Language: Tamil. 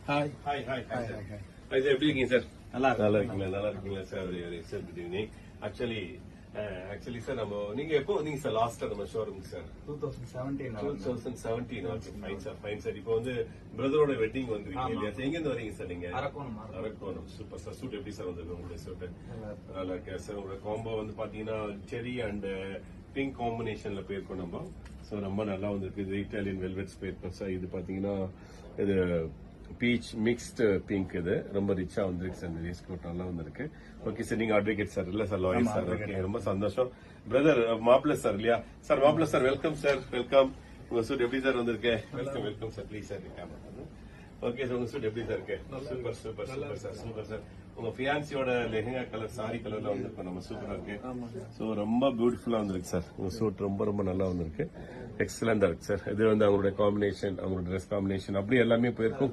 hi hi hi hi hi hi hi sir எப்படி இருக்கீங்க சார் நல்லா நல்லா இருக்கீங்களா sir sir good evening actually sir நம்ம நீங்க எப்போ வந்தீங்க சார் லாஸ்டா நம்ம showroom sir 2017 fine sir fine sir இப்போ வந்து பிரதரோட வெட்டிங் வந்துருக்கீங்க இல்லையா எங்க இருந்து வரீங்க சார் நீங்க அரக்கோணம் சூப்பர் சார் சூட் எப்படி சார் வந்திருக்கு உங்களுடைய சூட் நல்லா இருக்கா சார் உங்களோட காம்போ வந்து பாத்தீங்கன்னா செரி அண்ட் பிங்க் காம்பினேஷன்ல போயிருக்கோம் நம்ம ஸோ ரொம்ப நல்லா வந்திருக்கு இது இட்டாலியன் வெல்வெட்ஸ் போயிருக்கோம் சார் இது பாத்தீங்கன்னா இது பீச் மிக்ஸ்டு பிங்க் இது ரொம்ப ரிச்சா வந்திருக்கு சார் இந்த வேஸ்ட் கோட் நல்லா வந்திருக்கு ஓகே சார் நீங்க அட்வொகேட் சார் இல்ல சார் லாயர் சார் ஓகே ரொம்ப சந்தோஷம் பிரதர் மாப்பிள்ள சார் இல்லையா சார் மாப்பிள்ள சார் வெல்கம் சார் வெல்கம் உங்க சூட் எப்படி சார் வந்திருக்கு welcome welcome sir please sir okay sir உங்க சூட் எப்படி சார் இருக்கு super super super sir super sir உங்க ஃபியான்சியோட லெஹங்கா கலர் சாரி கலர்ல வந்திருக்கும் நம்ம சூப்பரா இருக்கு சோ ரொம்ப பியூட்டிஃபுல்லா வந்திருக்கு சார் உங்க சூட் ரொம்ப ரொம்ப நல்லா வந்திருக்கு எக்ஸலண்டா இருக்கு சார் இது வந்து அவங்களோட காம்பினேஷன் அவங்களோட ட்ரெஸ் காம்பினேஷன் அப்படி எல்லாமே போயிருக்கும்